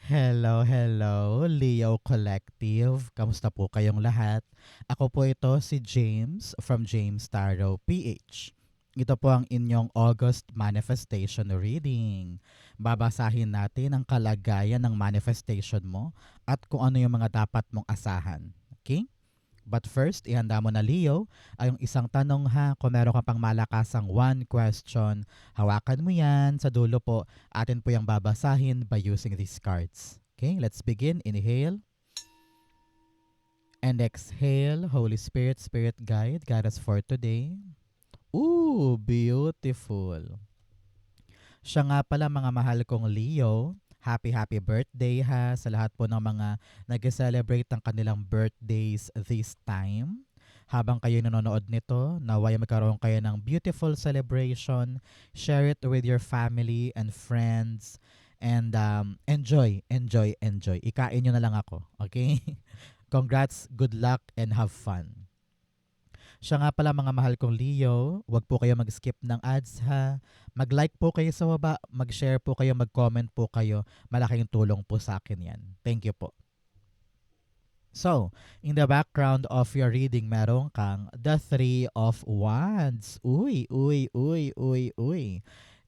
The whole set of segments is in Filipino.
Hello, hello, Leo Collective. Kamusta po kayong lahat? Ako po ito si James from James Tarot PH. Ito po ang inyong August Manifestation Reading. Babasahin natin ang kalagayan ng manifestation mo at kung ano yung mga dapat mong asahan. Okay? But first, ihanda mo na Leo ay yung isang tanong ha. Kung meron ka pang malakasang one question, hawakan mo yan. Sa dulo po, atin po yung babasahin by using these cards. Okay, let's begin. Inhale and exhale. Holy Spirit, Spirit Guide, guide us for today. Ooh, beautiful. Siya nga pala mga mahal kong Leo. Happy birthday ha sa lahat po ng mga nag-celebrate ng kanilang birthdays this time. Habang kayo nanonood nito, naway magkaroon kayo ng beautiful celebration. Share it with your family and friends. And enjoy. Ikain nyo na lang ako. Okay? Congrats, good luck, and have fun. Siya nga pala mga mahal kong Leo, wag po kayo mag-skip ng ads ha. Mag-like po kayo sa baba, mag-share po kayo, mag-comment po kayo. Malaking tulong po sa akin yan. Thank you po. So, in the background of your reading, meron kang the Three of Wands. Uy.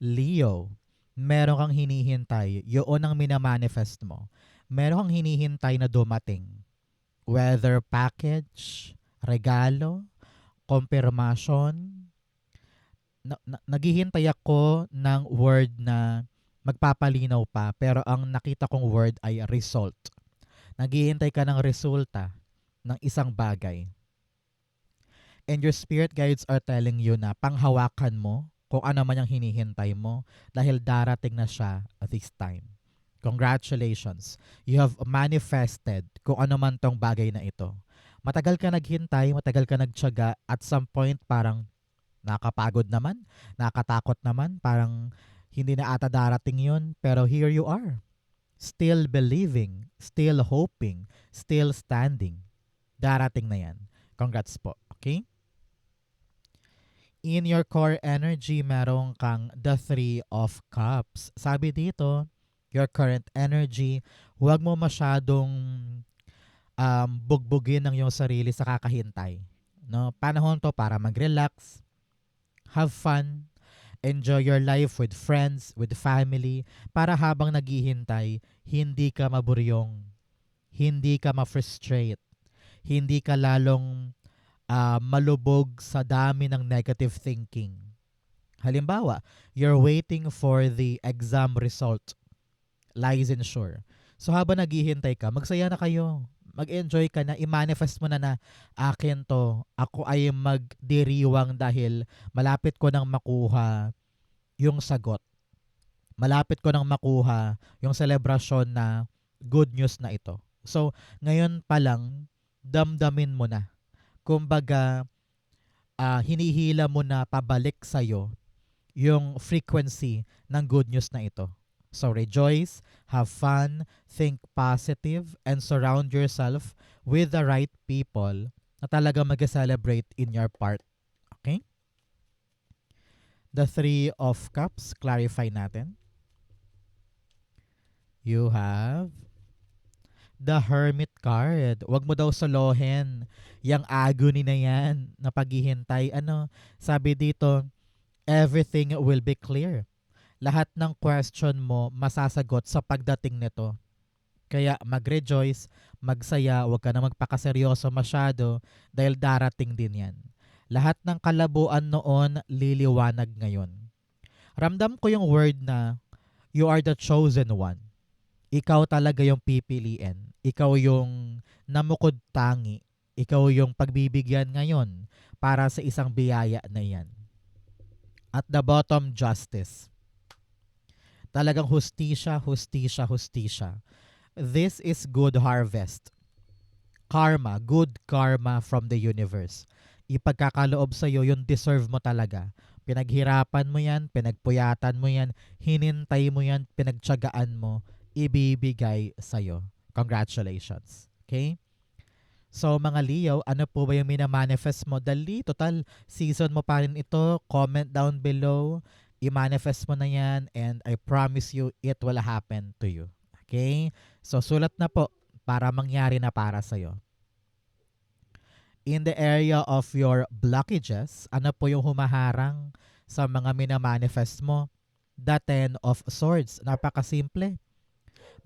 Leo, meron kang hinihintay. Yun ang minamanifest mo. Meron kang hinihintay na dumating. Whether package, regalo, confirmation, naghihintay ako ng word na magpapalinaw pa pero ang nakita kong word ay result. Naghihintay ka ng resulta ng isang bagay. And your spirit guides are telling you na panghawakan mo kung ano man yung hinihintay mo dahil darating na siya this time. Congratulations. You have manifested kung ano man tong bagay na ito. Matagal ka naghintay, matagal ka nagtiyaga, at some point parang nakapagod naman, nakatakot naman, parang hindi na ata darating yun. Pero here you are, still believing, still hoping, still standing. Darating na yan. Congrats po. Okay? In your core energy, meron kang the Three of Cups. Sabi dito, your current energy, huwag mo masyadong bugbugin ng iyong sarili sa kakahintay. No? Panahon to para mag-relax, have fun, enjoy your life with friends, with family, para habang naghihintay, hindi ka maburyong, hindi ka ma-frustrate, hindi ka lalong malubog sa dami ng negative thinking. Halimbawa, you're waiting for the exam result. Lies ensure. So habang naghihintay ka, magsaya na kayo. Mag-enjoy ka na, i-manifest mo na na akin to. Ako ay magdiriwang dahil malapit ko nang makuha yung sagot. Malapit ko nang makuha yung selebrasyon na good news na ito. So, ngayon pa lang, damdamin mo na. Kumbaga, hinihila mo na pabalik sa'yo yung frequency ng good news na ito. So rejoice, have fun, think positive, and surround yourself with the right people na talaga mag-celebrate in your part. Okay? The Three of Cups, clarify natin. You have the Hermit card. Huwag mo daw solohin yung agony na yan na paghihintay. Sabi dito, everything will be clear. Lahat ng question mo masasagot sa pagdating nito. Kaya mag-rejoice, magsaya, huwag ka na magpakaseryoso masyado dahil darating din yan. Lahat ng kalabuan noon, liliwanag ngayon. Ramdam ko yung word na you are the chosen one. Ikaw talaga yung pipiliin. Ikaw yung namukod tangi. Ikaw yung pagbibigyan ngayon para sa isang biyaya na yan. At the bottom, justice. Talagang hustisya. This is good harvest. Karma, good karma from the universe. Ipagkakaloob sa'yo, yun deserve mo talaga. Pinaghirapan mo yan, pinagpuyatan mo yan, hinintay mo yan, pinagtyagaan mo, ibibigay sa'yo. Congratulations. Okay? So mga Leo, ano po ba yung minamanifest mo? Dali, total season mo pa rin ito. Comment down below. I-manifest mo na yan and I promise you it will happen to you. Okay? So, sulat na po para mangyari na para sa'yo. In the area of your blockages, ano po yung humaharang sa mga minamanifest mo? The Ten of Swords. Napakasimple.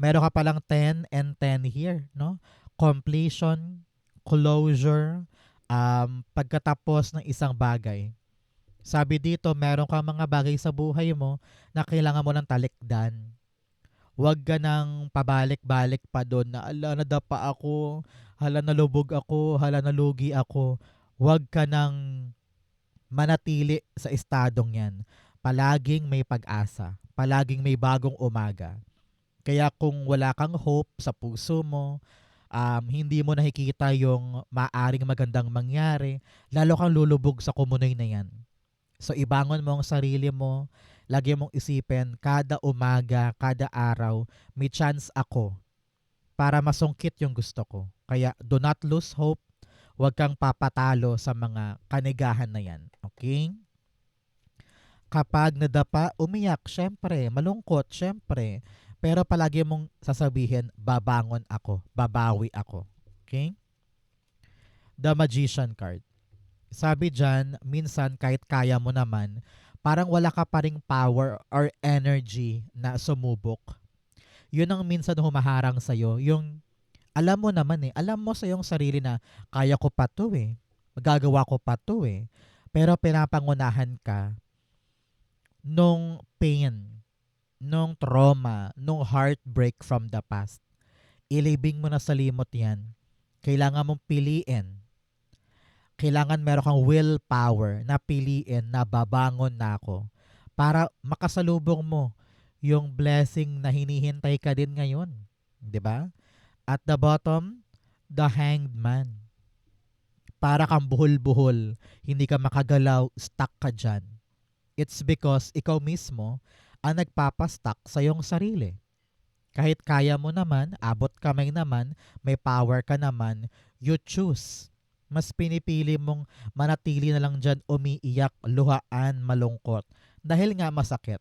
Meron ka palang 10 and 10 here, no? Completion, closure, pagkatapos ng isang bagay. Sabi dito, meron kang mga bagay sa buhay mo na kailangan mo ng talikdan. Huwag ka nang pabalik-balik pa doon na ala nadapa ako, hala nalubog ako, hala nalugi ako. Huwag ka nang manatili sa estadong yan. Palaging may pag-asa. Palaging may bagong umaga. Kaya kung wala kang hope sa puso mo, hindi mo nakikita yung maaring magandang mangyari, lalo kang lulubog sa kumunoy na yan. So ibangon mo ang sarili mo, lagi mong isipin, kada umaga, kada araw, may chance ako para masungkit yung gusto ko. Kaya do not lose hope, huwag kang papatalo sa mga kanigahan na yan. Okay? Kapag nadapa, umiyak, syempre, malungkot, syempre. Pero palagi mong sasabihin, babangon ako, babawi ako. Okay? The Magician card. Sabi dyan, minsan kahit kaya mo naman, parang wala ka pa ring power or energy na sumubok. Yun ang minsan humaharang sa'yo. Yung alam mo naman alam mo sa iyong sarili na kaya ko pa to magagawa ko pa to Pero pinapangunahan ka nung pain, nung trauma, nung heartbreak from the past. Ilibing mo na sa limot yan. Kailangan mong piliin. Kailangan meron kang willpower na piliin na babangon na ako para makasalubong mo yung blessing na hinihintay ka din ngayon. 'Di ba? At the bottom, the Hanged Man. Para kang buhol-buhol, hindi ka makagalaw, stuck ka dyan. It's because ikaw mismo ang nagpapastuck sa iyong sarili. Kahit kaya mo naman, abot kamay naman, may power ka naman, you choose. Mas pinipili mong manatili na lang dyan umiiyak, luhaan, malungkot. Dahil nga masakit.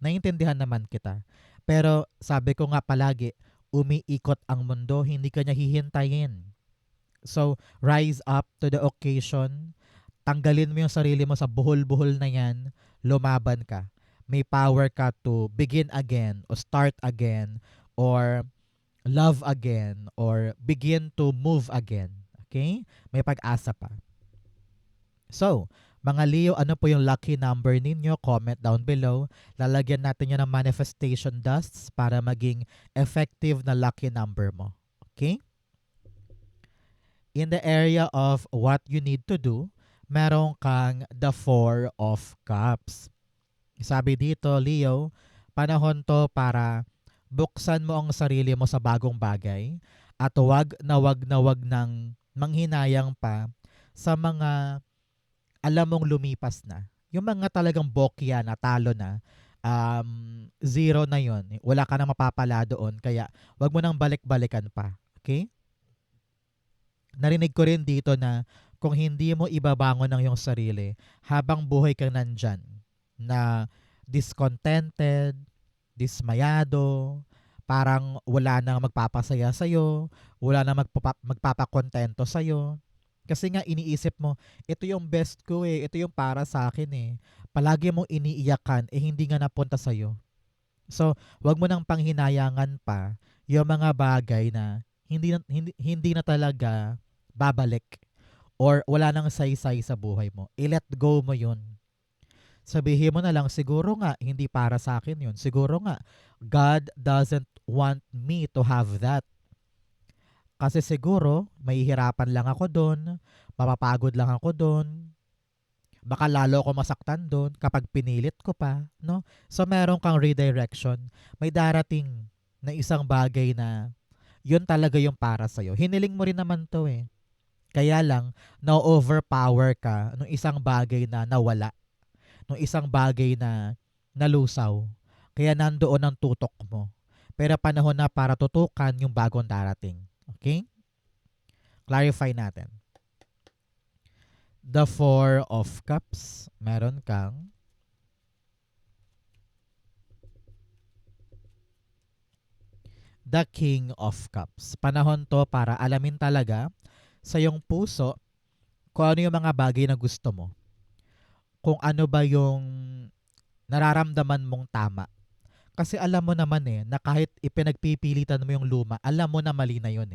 Naintindihan naman kita. Pero sabi ko nga palagi, umiikot ang mundo, hindi ka niya hihintayin. So, rise up to the occasion. Tanggalin mo yung sarili mo sa buhol-buhol na yan. Lumaban ka. May power ka to begin again or start again or love again or begin to move again. Okay? May pag-asa pa. So, mga Leo, ano po yung lucky number ninyo? Comment down below. Lalagyan natin yun ng manifestation dusts para maging effective na lucky number mo. Okay? In the area of what you need to do, meron kang the Four of Cups. Sabi dito, Leo, panahon to para buksan mo ang sarili mo sa bagong bagay at wag na wag nang manghinayang pa sa mga alam mong lumipas na. Yung mga talagang bokya na, talo na, zero na yon. Wala ka na mapapala doon, kaya wag mo nang balik-balikan pa. Okay? Narinig ko rin dito na kung hindi mo ibabangon ang iyong sarili habang buhay kang nandyan, na discontented, dismayado, parang wala nang magpapasaya sa'yo, wala nang magpapakontento sa'yo. Kasi nga iniisip mo, ito yung best ko ito yung para sa akin Palagi mong iniiyakan, hindi nga napunta sa'yo. So, wag mo nang panghinayangan pa yung mga bagay na hindi na talaga babalik or wala nang saysay sa buhay mo. I-let go mo yun. Sabihin mo na lang, siguro nga, hindi para sa akin yun. Siguro nga, God doesn't want me to have that. Kasi siguro, mahihirapan lang ako doon, mapapagod lang ako doon, baka lalo ako masaktan doon kapag pinilit ko pa, no? So, meron kang redirection. May darating na isang bagay na yun talaga yung para sa'yo. Hiniling mo rin naman to Kaya lang, na-overpower ka nung isang bagay na nawala. Nung isang bagay na nalusaw. Kaya nandoon ang tutok mo. Pero panahon na para tutukan yung bagong darating. Okay? Clarify natin. The Four of Cups. Meron kang the King of Cups. Panahon to para alamin talaga sa iyong puso kung ano yung mga bagay na gusto mo. Kung ano ba yung nararamdaman mong tama. Kasi alam mo naman na kahit ipinagpipilitan mo yung luma, alam mo na mali na yun.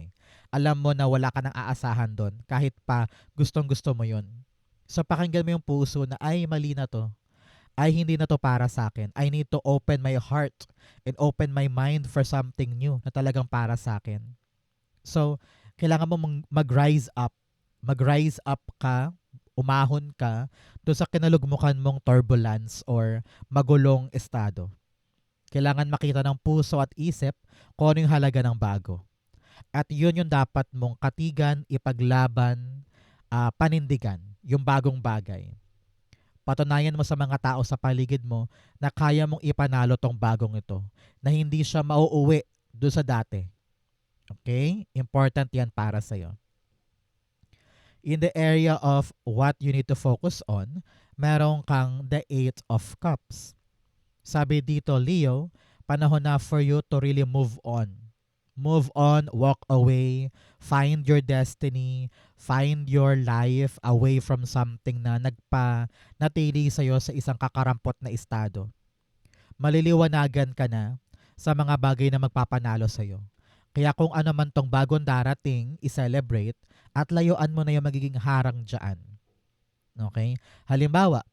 Alam mo na wala ka nang aasahan doon kahit pa gustong gusto mo yun. So pakinggan mo yung puso na ay mali na to. Ay hindi na to para sa akin. I need to open my heart and open my mind for something new na talagang para sa akin. So kailangan mo mag-rise up. Mag-rise up ka, umahon ka doon sa kinalugmukan mong turbulence or magulong estado. Kailangan makita ng puso at isip kung ano yung halaga ng bago. At yun yung dapat mong katigan, ipaglaban, panindigan, yung bagong bagay. Patunayan mo sa mga tao sa paligid mo na kaya mong ipanalo tong bagong ito, na hindi siya mauuwi doon sa dati. Okay? Important yan para sa'yo. In the area of what you need to focus on, meron kang the Eight of Cups. Sabi dito, Leo, panahon na for you to really move on. Move on, walk away, find your destiny, find your life away from something na nagpa-natili sa'yo sa isang kakarampot na estado. Maliliwanagan ka na sa mga bagay na magpapanalo sa'yo. Kaya kung ano man tong bagong darating, i-celebrate at layuan mo na yung magiging harang dyan. Okay? Halimbawa,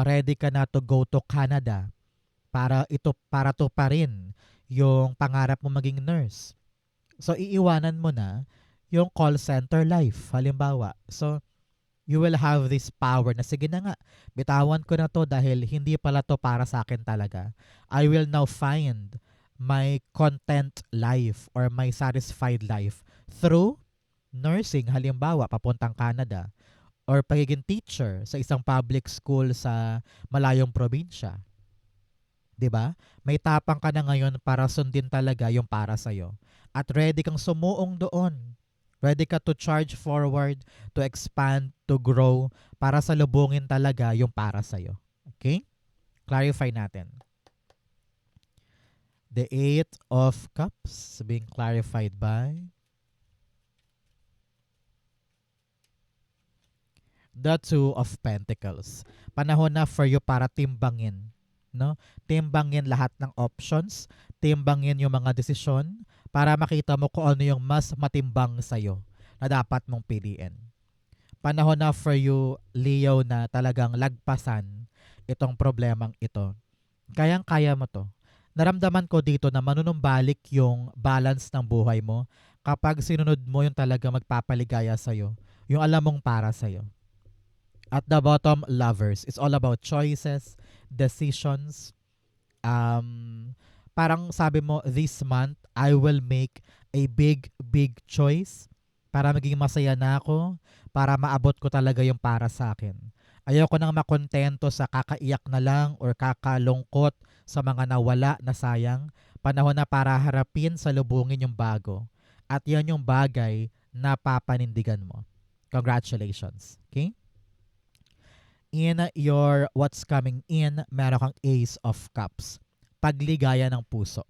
ready ka na to go to Canada para to pa rin yung pangarap mo maging nurse. So iiwanan mo na yung call center life halimbawa. So you will have this power na sige na nga, bitawan ko na to dahil hindi pala to para sa akin talaga. I will now find my content life or my satisfied life through nursing halimbawa papuntang Canada or pagiging teacher sa isang public school sa malayong probinsya. 'Di ba? May tapang ka na ngayon para sundin talaga yung para sa'yo. At ready kang sumuong doon. Ready ka to charge forward, to expand, to grow, para salubungin talaga yung para sa'yo. Okay? Clarify natin. The Eight of Cups being clarified by the Two of Pentacles. Panahon na for you para timbangin. No? Timbangin lahat ng options, timbangin yung mga desisyon para makita mo kung ano yung mas matimbang sa'yo na dapat mong piliin. Panahon na for you, Leo, na talagang lagpasan itong problemang ito. Kayang-kaya mo to. Naramdaman ko dito na manunumbalik yung balance ng buhay mo kapag sinunod mo yung talaga magpapaligaya sa'yo, yung alam mong para sa'yo. At the bottom, lovers. It's all about choices, decisions. Parang sabi mo, this month, I will make a big, big choice para maging masaya na ako, para maabot ko talaga yung para sa akin. Ayoko nang makontento sa kakaiyak na lang or kakalungkot sa mga nawala na sayang. Panahon na para harapin, salubungin yung bago. At yan yung bagay na papanindigan mo. Congratulations. Okay? In your what's coming in, meron kang Ace of Cups. Pagligaya ng puso.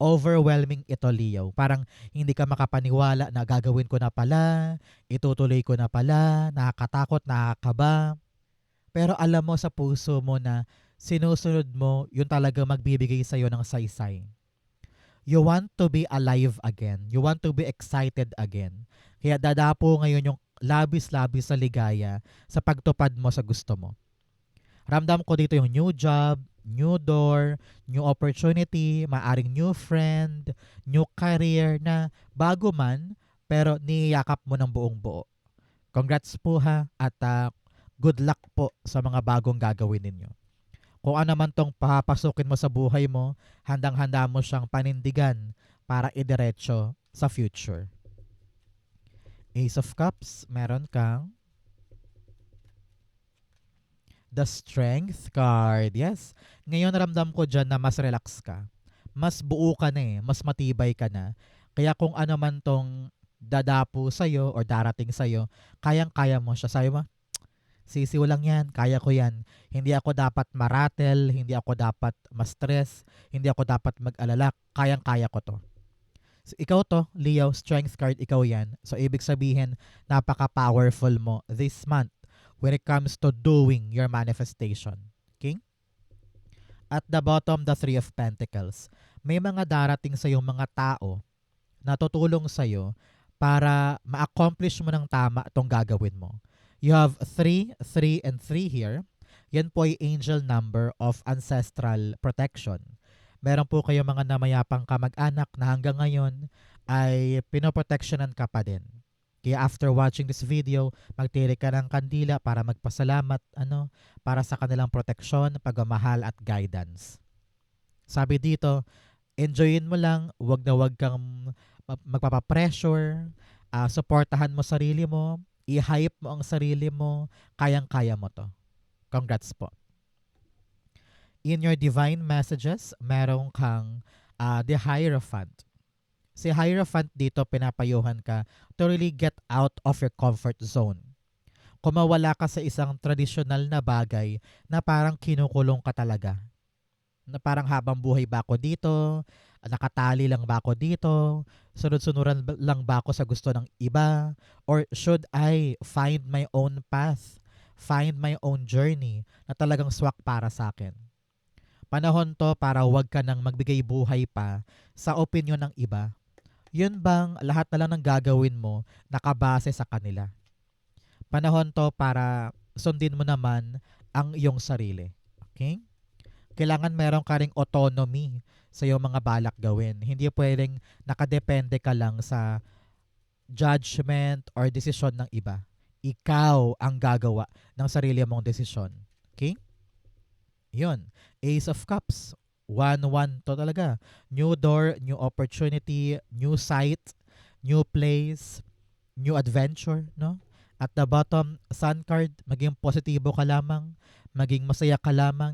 Overwhelming ito, Leo. Parang hindi ka makapaniwala na gagawin ko na pala, itutuloy ko na pala, nakakatakot, nakakaba. Pero alam mo sa puso mo na sinusunod mo yung talaga magbibigay sa'yo ng saysay. You want to be alive again. You want to be excited again. Kaya dadapo ngayon yung labis-labis sa ligaya sa pagtupad mo sa gusto mo. Ramdam ko dito yung new job, new door, new opportunity, maaring new friend, new career na bago man pero niyakap mo ng buong buo. Congrats po ha at good luck po sa mga bagong gagawin ninyo. Kung ano man tong papasukin mo sa buhay mo, handang-handa mo siyang panindigan para idiretso sa future. Ace of Cups, meron kang the Strength card. Yes. Ngayon ramdam ko dyan na mas relax ka. Mas buo ka na mas matibay ka na. Kaya kung ano man tong dadapo sa'yo or darating sa'yo, kayang-kaya mo siya. Sabi mo, Sisiw lang yan, kaya ko yan. Hindi ako dapat maratel, hindi ako dapat ma-stress, hindi ako dapat mag-alala, kayang-kaya ko to. So, ikaw to, Leo, strength card, ikaw yan. So, ibig sabihin, napaka-powerful mo this month when it comes to doing your manifestation. Okay? At the bottom, the Three of Pentacles. May mga darating sa yung mga tao na tutulong sa'yo para ma-accomplish mo ng tama itong gagawin mo. You have 3, 3, and 3 here. Yan po ay angel number of ancestral protection. Meron po kayo mga namayapang kamag-anak na hanggang ngayon ay pinoprotectionan ka pa din. Kaya after watching this video, magtiri ka ng kandila para magpasalamat para sa kanilang proteksyon, pagmamahal at guidance. Sabi dito, enjoyin mo lang, wag na wag kang magpapapressure, supportahan mo sarili mo, i-hype mo ang sarili mo, kayang-kaya mo to. Congrats po. In your divine messages, meron kang the Hierophant. Si Hierophant dito, pinapayuhan ka to really get out of your comfort zone. Kung mawala ka sa isang tradisyonal na bagay na parang kinukulong ka talaga. Na parang habang buhay ba ako dito, nakatali lang ba ako dito, sunod-sunuran lang ba ako sa gusto ng iba, or should I find my own path, find my own journey na talagang swak para sa akin. Panahon to para huwag ka nang magbigay buhay pa sa opinion ng iba. Yun bang lahat na lang ng gagawin mo nakabase sa kanila? Panahon to para sundin mo naman ang iyong sarili. Okay? Kailangan meron ka ring autonomy sa iyong mga balak gawin. Hindi pwedeng nakadepende ka lang sa judgment or desisyon ng iba. Ikaw ang gagawa ng sarili mong desisyon. Okay? Yun. Ace of Cups. 1-1 to talaga. New door, new opportunity, new sight, new place, new adventure, no? At the bottom, Sun card, maging positibo ka lamang, maging masaya ka lamang,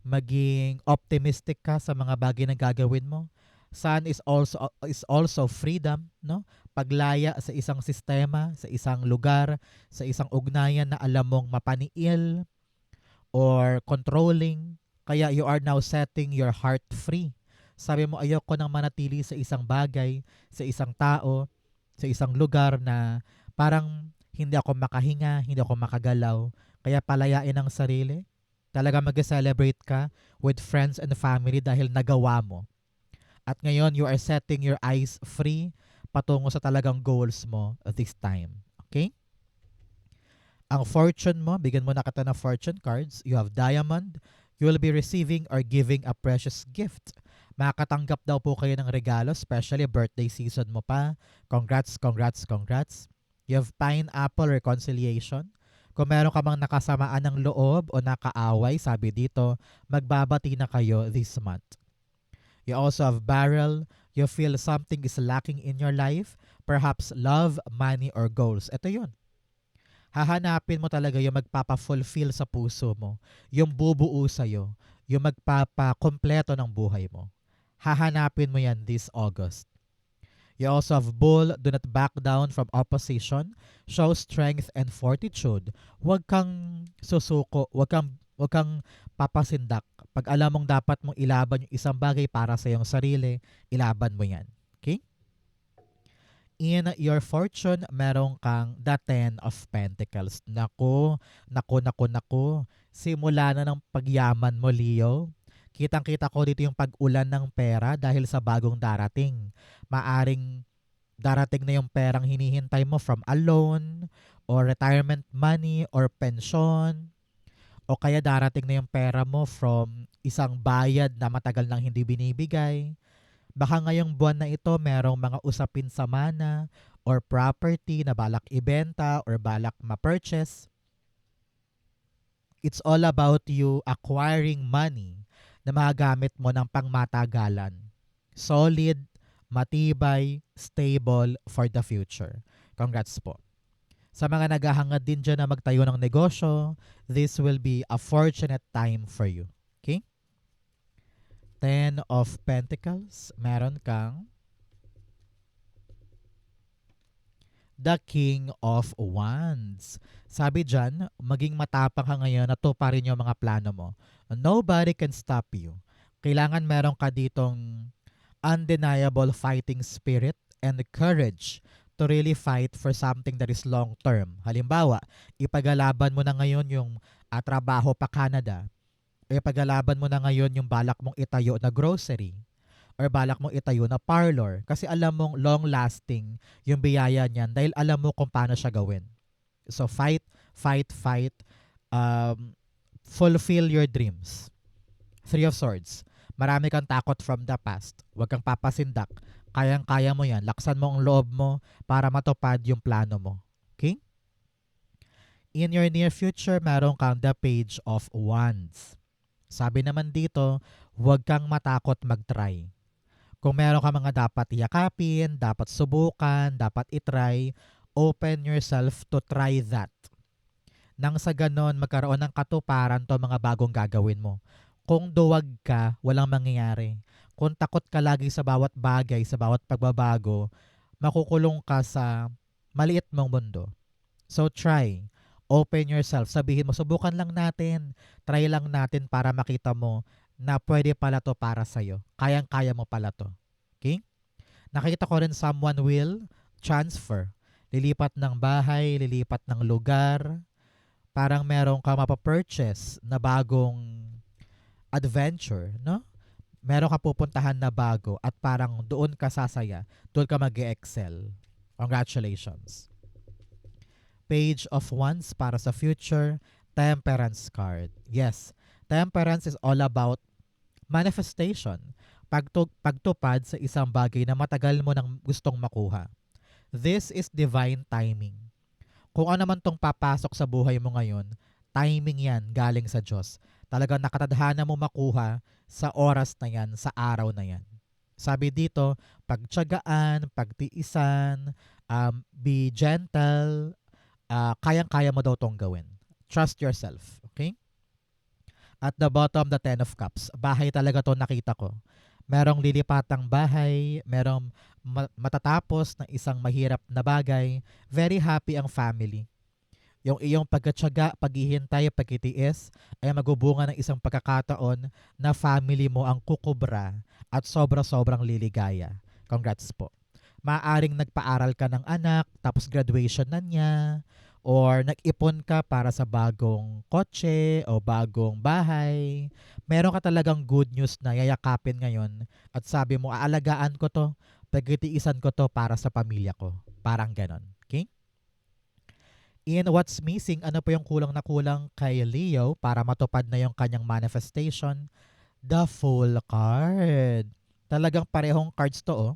maging optimistic ka sa mga bagay na gagawin mo. Sun is also freedom, no? Paglaya sa isang sistema, sa isang lugar, sa isang ugnayan na alam mong mapaniil or controlling. Kaya you are now setting your heart free. Sabi mo, ayoko nang manatili sa isang bagay, sa isang tao, sa isang lugar na parang hindi ako makahinga, hindi ako makagalaw. Kaya palayain ang sarili. Talaga mag-celebrate ka with friends and family dahil nagawa mo. At ngayon, you are setting your eyes free patungo sa talagang goals mo this time. Okay? Ang fortune mo, bigyan mo na kita ng fortune cards. You have diamond. You will be receiving or giving a precious gift. Makakatanggap daw po kayo ng regalo, especially birthday season mo pa. Congrats, congrats, congrats. You have pineapple reconciliation. Kung meron ka mang nakasamaan ng loob o nakaaway, sabi dito, magbabati na kayo this month. You also have barrel. You feel something is lacking in your life. Perhaps love, money, or goals. Ito yun. Hahanapin mo talaga yung magpapa-fulfill sa puso mo, yung bubuo sa'yo, yung magpapa-kompleto ng buhay mo. Hahanapin mo yan this August. You also have bull, do not back down from opposition, show strength and fortitude. Huwag kang susuko, huwag kang papasindak. Pag alam mong dapat mong ilaban yung isang bagay para sa iyong sarili, ilaban mo yan. Okay? In your fortune, meron kang the 10 of Pentacles. Naku, naku, naku, naku. Simula na ng pagyaman mo, Leo. Kitang-kita ko dito yung pag-ulan ng pera dahil sa bagong darating. Maaring darating na yung perang hinihintay mo from a loan or retirement money or pension. O kaya darating na yung pera mo from isang bayad na matagal nang hindi binibigay. Baka ngayong buwan na ito merong mga usapin sa mana or property na balak ibenta or balak ma-purchase. It's all about you acquiring money na magagamit mo ng pangmatagalan. Solid, matibay, stable for the future. Congrats po. Sa mga naghahangad din dyan na magtayo ng negosyo, this will be a fortunate time for you. Okay? 10 of Pentacles, meron kang the King of Wands. Sabi dyan, maging matapang ka ngayon na tuparin yung mga plano mo. Nobody can stop you. Kailangan meron ka ditong undeniable fighting spirit and courage to really fight for something that is long term. Halimbawa, ipagalaban mo na ngayon yung trabaho pa Canada. Ipagalaban mo na ngayon yung balak mong itayo na grocery or balak mong itayo na parlor kasi alam mong long lasting yung biyaya niyan dahil alam mo kung paano siya gawin. So fight, fight, fight. Fulfill your dreams. Three of Swords. Marami kang takot from the past. Huwag kang papasindak. Kayang-kaya mo yan. Laksan mo ang loob mo para matupad yung plano mo. Okay? In your near future, meron kang the Page of Wands. Sabi naman dito, huwag kang matakot mag-try. Kung meron ka mga dapat yakapin, dapat subukan, dapat itry, open yourself to try that. Nang sa ganon, magkaroon ng katuparan to mga bagong gagawin mo. Kung duwag ka, walang mangyayari. Kung takot ka lagi sa bawat bagay, sa bawat pagbabago, makukulong ka sa maliit mong mundo. So try. Open yourself. Sabihin mo, subukan lang natin. Try lang natin para makita mo na pwede pala to para sa'yo. Kayang-kaya mo pala to. Okay? Nakita ko rin someone will transfer. Lilipat ng bahay, lilipat ng lugar. Parang meron ka mapapurchase na bagong adventure, no? Meron ka pupuntahan na bago at parang doon ka sasaya, doon ka mag-excel. Congratulations. Page of Wands para sa future, Temperance card. Yes, Temperance is all about manifestation. Pagtupad sa isang bagay na matagal mo nang gustong makuha. This is divine timing. Kung ano man tong papasok sa buhay mo ngayon, timing yan galing sa Diyos. Talagang nakatadhana mo makuha sa oras na yan, sa araw na yan. Sabi dito, pagtiyagaan, pagtiisan, be gentle, kayang-kaya mo daw tong gawin. Trust yourself, okay? At the bottom, the Ten of Cups. Bahay talaga to nakita ko. Merong lilipatang bahay, merong matatapos na isang mahirap na bagay. Very happy ang family. Yung iyong pagkatyaga, paghihintay, pagkitiis ay magubunga ng isang pagkakataon na family mo ang kukubra at sobra-sobrang liligaya. Congrats po. Maaring nagpaaral ka ng anak, tapos graduation na niya, or nag-ipon ka para sa bagong kotse o bagong bahay. Meron ka talagang good news na yayakapin ngayon at sabi mo, aalagaan ko to, pagkitiisan ko to para sa pamilya ko. Parang ganon. Okay? In what's missing, ano po yung kulang na kulang kay Leo para matupad na yung kanyang manifestation? The Fool card. Talagang parehong cards to, oh.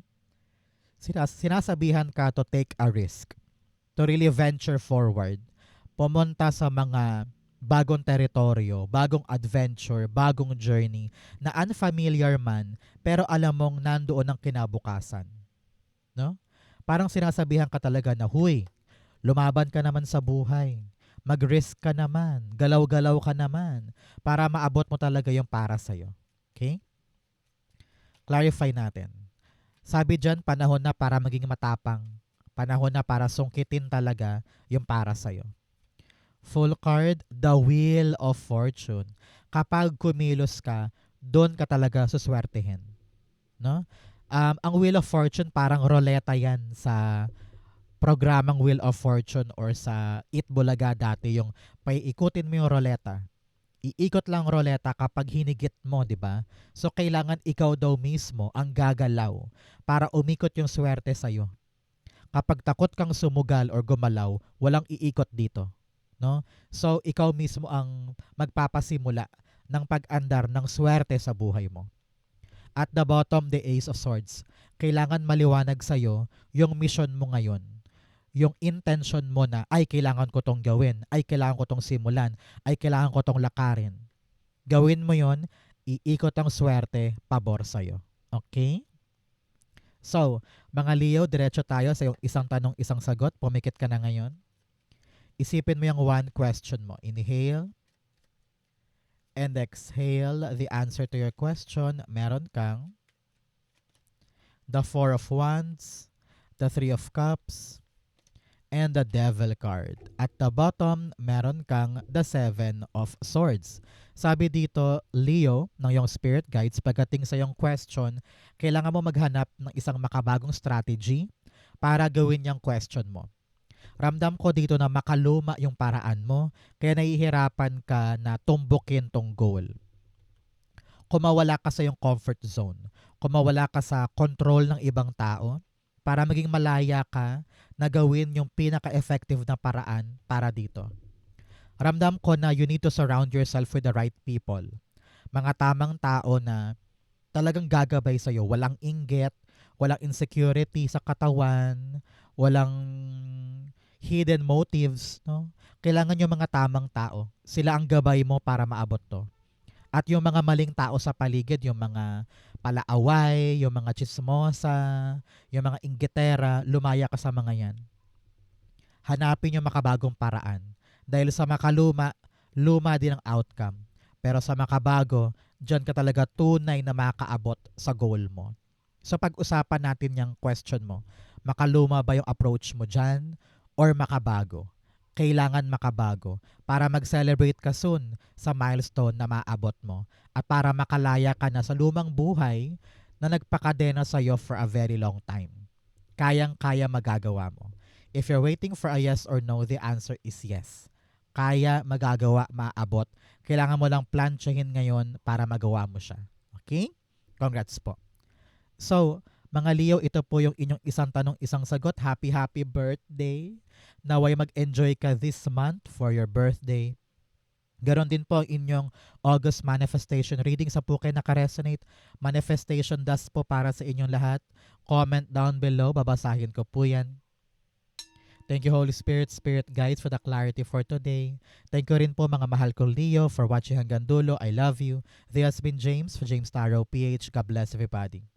Sinasabihan ka to take a risk. To really venture forward. Pumunta sa mga bagong teritoryo, bagong adventure, bagong journey na unfamiliar man, pero alam mong nandoon ang kinabukasan. No? Parang sinasabihan ka talaga na, huy, lumaban ka naman sa buhay. Mag-risk ka naman. Galaw-galaw ka naman. Para maabot mo talaga yung para sa'yo. Okay? Clarify natin. Sabi dyan, panahon na para maging matapang. Panahon na para sungkitin talaga yung para sa'yo. Full card, the Wheel of Fortune. Kapag kumilos ka, doon ka talaga suswertehin. No? Ang Wheel of Fortune parang roleta yan sa programang Wheel of Fortune or sa Eat Bulaga dati, yung paiikutin mo yung roleta. Iikot lang roleta kapag hinigit mo, di ba? So kailangan ikaw daw mismo ang gagalaw para umikot yung swerte sa'yo. Kapag takot kang sumugal or gumalaw, walang iikot dito, no? So ikaw mismo ang magpapasimula ng pag-andar ng swerte sa buhay mo. At the bottom, the Ace of Swords. Kailangan maliwanag sa'yo yung mission mo ngayon. Yung intention mo na, ay kailangan ko tong gawin, ay kailangan ko tong simulan, ay kailangan ko tong lakarin. Gawin mo yon, iikot ang swerte, pabor sa'yo. Okay? So, mga Leo, diretso tayo sa yung isang tanong, isang sagot. Pumikit ka na ngayon. Isipin mo yung one question mo. Inhale and exhale the answer to your question. Meron kang the Four of Wands, the Three of Cups, and the Devil card. At the bottom, meron kang the Seven of Swords. Sabi dito, Leo, ng iyong spirit guides, pagdating sa iyong question, kailangan mo maghanap ng isang makabagong strategy para gawin yung question mo. Ramdam ko dito na makaluma yung paraan mo, kaya nahihirapan ka na tumbukin tong goal. Kumawala ka sa iyong comfort zone, kumawala ka sa control ng ibang tao, para maging malaya ka na gawin yung pinaka-effective na paraan para dito. Ramdam ko na you need to surround yourself with the right people. Mga tamang tao na talagang gagabay sa'yo, walang inggit, walang insecurity sa katawan, walang hidden motives, no? Kailangan yung mga tamang tao. Sila ang gabay mo para maabot to. At yung mga maling tao sa paligid, yung mga palaaway, yung mga chismosa, yung mga inggitera, lumaya ka sa mga yan. Hanapin yung makabagong paraan. Dahil sa makaluma, luma din ang outcome. Pero sa makabago, dyan ka talaga tunay na makaabot sa goal mo. So pag-usapan natin yung question mo, makaluma ba yung approach mo dyan or makabago? Kailangan makabago para mag-celebrate ka soon sa milestone na maabot mo at para makalaya ka na sa lumang buhay na nagpakadena sa'yo for a very long time. Kayang-kaya magagawa mo. If you're waiting for a yes or no, the answer is yes. Kaya, magagawa, maabot. Kailangan mo lang plansyahin ngayon para magawa mo siya. Okay? Congrats po. So, mga Leo, ito po yung inyong isang tanong, isang sagot. Happy, happy birthday. Naway mag-enjoy ka this month for your birthday. Ganon din po ang inyong August manifestation reading sa po kayo nakaresonate. Manifestation dust po para sa inyong lahat. Comment down below. Babasahin ko po yan. Thank you Holy Spirit, Spirit Guides for the clarity for today. Thank you rin po mga mahal ko Leo for watching hanggang dulo. I love you. This has been James for James Tarot PH. God bless everybody.